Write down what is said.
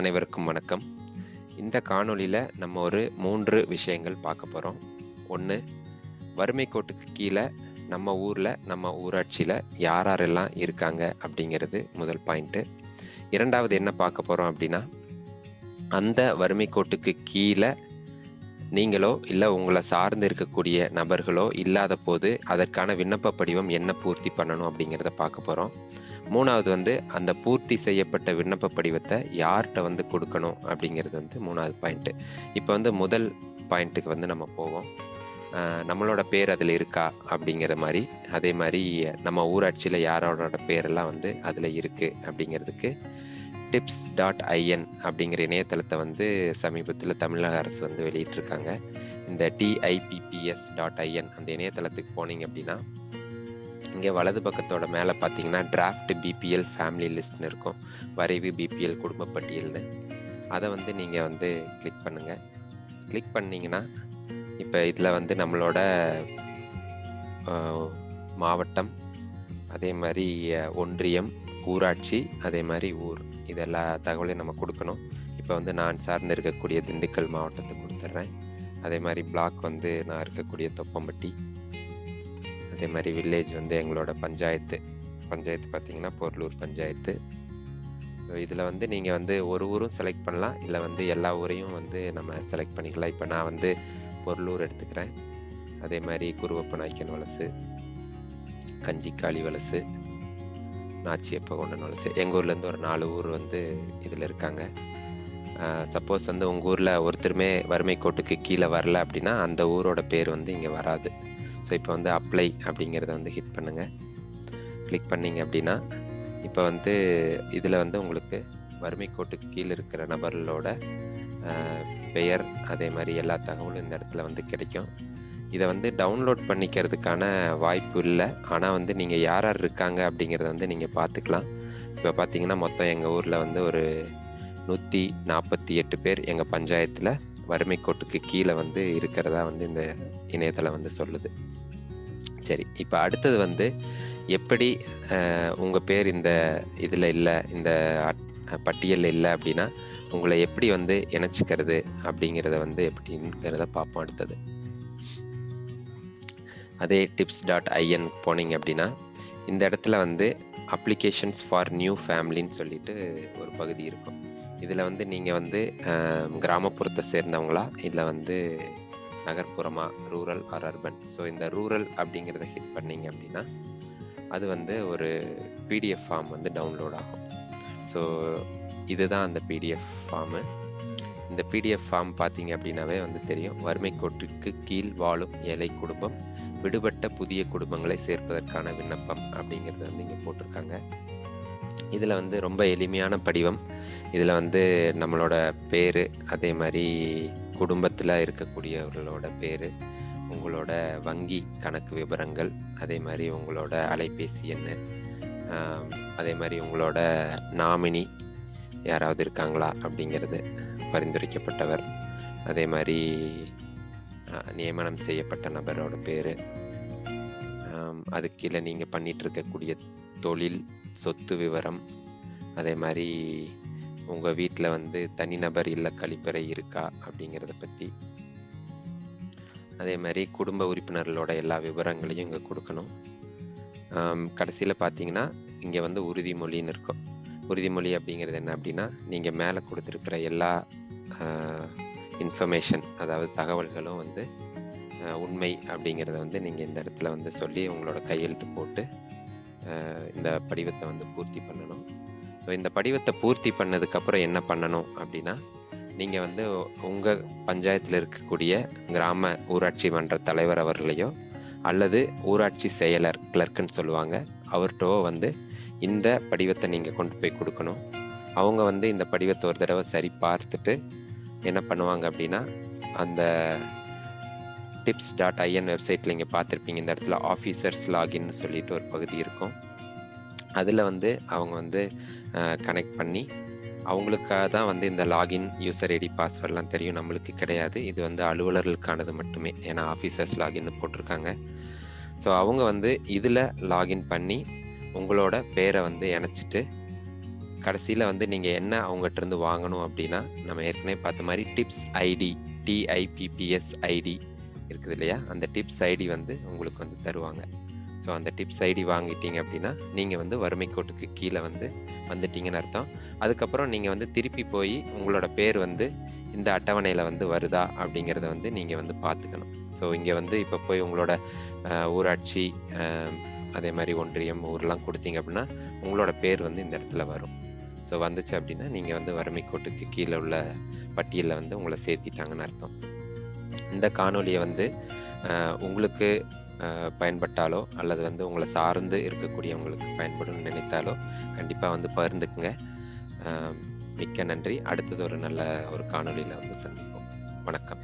அனைவருக்கும் வணக்கம். இந்த காணொளியில் நம்ம ஒரு 3 விஷயங்கள் பார்க்க போகிறோம். ஒன்று, வறுமை கோட்டுக்கு கீழே நம்ம ஊரில், நம்ம ஊராட்சியில் யாரெல்லாம் இருக்காங்க அப்படிங்கிறது முதல் பாயிண்ட்டு. இரண்டாவது என்ன பார்க்க போகிறோம் அப்படின்னா, அந்த வறுமை கோட்டுக்கு கீழே நீங்களோ இல்லை உங்களை சார்ந்து இருக்கக்கூடிய நபர்களோ இல்லாத போது அதற்கான விண்ணப்ப படிவம் என்ன பூர்த்தி பண்ணணும் அப்படிங்கிறத பார்க்க போகிறோம். மூணாவது அந்த பூர்த்தி செய்யப்பட்ட விண்ணப்ப படிவத்தை யார்கிட்ட கொடுக்கணும் அப்படிங்கிறது மூணாவது பாயிண்ட்டு. இப்போ முதல் பாயிண்ட்டுக்கு நம்ம போவோம். நம்மளோட பேர் அதில் இருக்கா அப்படிங்கிற மாதிரி, அதே மாதிரி நம்ம ஊராட்சியில் யாரோட பேரெல்லாம் அதில் இருக்குது அப்படிங்கிறதுக்கு tips.in அப்படிங்கிற இணையதளத்தை சமீபத்தில் தமிழக அரசு வெளியிட்டிருக்காங்க. இந்த TIPPS.in அந்த இணையதளத்துக்கு போனீங்க அப்படின்னா, இங்கே வலது பக்கத்தோட மேலே பார்த்தீங்கன்னா டிராஃப்ட் BPL ஃபேமிலி லிஸ்ட்னு இருக்கும், வரைவு BPL குடும்ப பட்டியல்னு. அதை நீங்கள் கிளிக் பண்ணுங்கள். கிளிக் பண்ணிங்கன்னா இப்போ இதில் நம்மளோட மாவட்டம், அதே மாதிரி ஒன்றியம், ஊராட்சி, அதே மாதிரி ஊர், இதெல்லா தகவலையும் நம்ம கொடுக்கணும். இப்போ நான் சார்ந்து இருக்கக்கூடிய திண்டுக்கல் மாவட்டத்துக்கு கொடுத்துட்றேன். அதே மாதிரி பிளாக் நான் இருக்கக்கூடிய தொப்பம்பட்டி, அதே மாதிரி வில்லேஜ் எங்களோட பஞ்சாயத்து பார்த்தீங்கன்னா பொருளூர் பஞ்சாயத்து. இதில் நீங்கள் ஒரு ஊரும் செலக்ட் பண்ணலாம், இல்லை எல்லா ஊரையும் நம்ம செலக்ட் பண்ணிக்கலாம். இப்போ நான் பொருளூர் எடுத்துக்கிறேன். அதே மாதிரி குருவப்பநாய்க்கன் வலசு, கஞ்சிக்காளி வலசு, நாச்சியப்பகொண்டன் வலசு. எங்கள் ஊர்லேருந்து ஒரு 4 ஊர் இதில் இருக்காங்க. சப்போஸ் உங்கள் ஊரில் ஒருத்தருமே வறுமை கோட்டுக்கு கீழே வரல அப்படின்னா அந்த ஊரோட பேர் இங்கே வராது. ஸோ இப்போ அப்ளை அப்படிங்கிறத ஹிட் பண்ணுங்கள். கிளிக் பண்ணிங்க அப்படின்னா இப்போ இதில் உங்களுக்கு வறுமை கோட்டுக்கு கீழே இருக்கிற நபர்களோட பெயர், அதே மாதிரி எல்லா தகவலும் இந்த இடத்துல கிடைக்கும். இதை டவுன்லோட் பண்ணிக்கிறதுக்கான வாய்ப்பு இல்லை. ஆனால் நீங்கள் யார் யார் இருக்காங்க அப்படிங்கிறத நீங்கள் பார்த்துக்கலாம். இப்போ பார்த்தீங்கன்னா மொத்தம் எங்கள் ஊரில் ஒரு 148 பேர் எங்கள் பஞ்சாயத்தில் வறுமை கோட்டுக்கு கீழே இருக்கிறதா இந்த இணையதளம் சொல்லுது. சரி, இப்போ அடுத்தது எப்படி உங்கள் பேர் இந்த இதில் இல்லை, இந்த பட்டியலில் இல்லை அப்படின்னா உங்களை எப்படி இணைச்சிக்கிறது அப்படிங்கிறத எப்படிங்கிறத பார்ப்போம் அடுத்தது. அதே tips.in போனீங்க அப்படின்னா இந்த இடத்துல அப்ளிகேஷன்ஸ் ஃபார் நியூ ஃபேமிலின்னு சொல்லிட்டு ஒரு பகுதி இருக்கும். இதில் நீங்கள் கிராமப்புறத்தை சேர்ந்தவங்களா இல்லை நகர்ப்புறமா, ரூரல் ஆர் அர்பன். ஸோ இந்த ரூரல் அப்படிங்கிறத ஹிட் பண்ணிங்க அப்படின்னா அது ஒரு PDF ஃபார்ம் டவுன்லோட் ஆகும். ஸோ இதுதான் அந்த PDF ஃபார்மு. இந்த PDF ஃபார்ம் பார்த்தீங்க அப்படின்னாவே தெரியும், வறுமை கோட்டுக்கு கீழ் வாழும் ஏழை குடும்பம், விடுபட்ட புதிய குடும்பங்களை சேர்ப்பதற்கான விண்ணப்பம் அப்படிங்கிறது இங்கே போட்டிருக்காங்க. இதில் ரொம்ப எளிமையான படிவம். இதில் நம்மளோட பேர், அதே மாதிரி குடும்பத்தில் இருக்கக்கூடியவர்களோட பேர், உங்களோட வங்கி கணக்கு விவரங்கள், அதே மாதிரி உங்களோட அலைபேசி எண், அதே மாதிரி உங்களோட நாமினி யாராவது இருக்காங்களா அப்படிங்கிறது, பரிந்துரைக்கப்பட்டவர், அதே மாதிரி நியமனம் செய்யப்பட்ட நபரோட பேர், அது கீழே நீங்கள் பண்ணிட்டு இருக்கக்கூடிய தொழில், சொத்து விவரம், அதே மாதிரி உங்கள் வீட்டில் தனிநபர் இல்ல கழிப்பறை இருக்கா அப்படிங்கிறத பற்றி, அதே மாதிரி குடும்ப உறுப்பினர்களோட எல்லா விவரங்களையும் இங்கே கொடுக்கணும். கடைசியில் பார்த்தீங்கன்னா இங்கே உறுதிமொழின்னு இருக்கும். உறுதிமொழி அப்படிங்கிறது என்ன அப்படின்னா, நீங்கள் மேலே கொடுத்துருக்கிற எல்லா இன்ஃபர்மேஷன், அதாவது தகவல்களும் உண்மை அப்படிங்கிறத நீங்கள் இந்த இடத்துல சொல்லி உங்களோட கையெழுத்து போட்டு இந்த படிவத்தை பூர்த்தி பண்ணணும். ஸோ இந்த படிவத்தை பூர்த்தி பண்ணதுக்கப்புறம் என்ன பண்ணணும் அப்படின்னா, நீங்கள் உங்கள் பஞ்சாயத்தில் இருக்கக்கூடிய கிராம ஊராட்சி மன்ற தலைவர் அவர்களையோ அல்லது ஊராட்சி செயலர், கிளர்க்குன்னு சொல்லுவாங்க, அவர்கிட்ட இந்த படிவத்தை நீங்கள் கொண்டு போய் கொடுக்கணும். அவங்க இந்த படிவத்தை ஒரு தடவை சரி பார்த்துட்டு என்ன பண்ணுவாங்க அப்படின்னா, அந்த tips.in வெப்சைட்டில் நீங்கள் பார்த்துருப்பீங்க, இந்த இடத்துல ஆஃபீஸர்ஸ் லாகின்னு சொல்லிட்டு ஒரு பகுதி இருக்கும். அதில் அவங்க கனெக்ட் பண்ணி, அவங்களுக்காக தான் இந்த லாகின், யூசர் ஐடி, பாஸ்வேர்ட்லாம் தெரியும், நம்மளுக்கு கிடையாது. இது அலுவலர்களுக்கானது மட்டுமே, ஏன்னா ஆஃபீஸர்ஸ் லாகின்னு போட்டிருக்காங்க. ஸோ அவங்க இதில் லாகின் பண்ணி உங்களோட பேரை இணைச்சிட்டு கடைசியில் வந்து நீங்கள் என்ன அவங்ககிட்ட இருந்து வாங்கணும் அப்படின்னா, நம்ம ஏற்கனவே பார்த்த மாதிரி டிப்ஸ் ஐடி, டிஐபிபிஎஸ் ஐடி இருக்குது இல்லையா? அந்த டிப்ஸ் ஐடி வந்து உங்களுக்கு வந்து தருவாங்க. ஸோ அந்த டிப்ஸ் ஐடி வாங்கிட்டீங்க அப்படின்னா, நீங்கள் வந்து வறுமை கோட்டுக்கு கீழே வந்து வந்துட்டீங்கன்னு அர்த்தம். அதுக்கப்புறம் நீங்கள் வந்து திருப்பி போய் உங்களோட பேர் வந்து இந்த அட்டவணையில் வந்து வருதா அப்படிங்கிறத வந்து நீங்கள் வந்து பார்த்துக்கணும். ஸோ இங்கே வந்து இப்போ போய் உங்களோட ஊராட்சி, அதே மாதிரி ஒன்றியம், ஊர்லாம் கொடுத்தீங்க அப்படின்னா உங்களோட பேர் வந்து இந்த இடத்துல வரும். ஸோ வந்துச்சு அப்படின்னா நீங்கள் வந்து வறுமை கோட்டுக்கு கீழே உள்ள பட்டியலில் வந்து உங்களை சேர்த்திட்டாங்கன்னு அர்த்தம். இந்த காணொலியை வந்து உங்களுக்கு பயன்பட்டாலோ அல்லது வந்து உங்களை சார்ந்து இருக்கக்கூடியவங்களுக்கு பயன்படும் நினைத்தாலோ கண்டிப்பாக வந்து பகிர்ந்துக்குங்க. மிக்க நன்றி. அடுத்தது ஒரு நல்ல ஒரு காணொலியில் வந்து சந்திப்போம். வணக்கம்.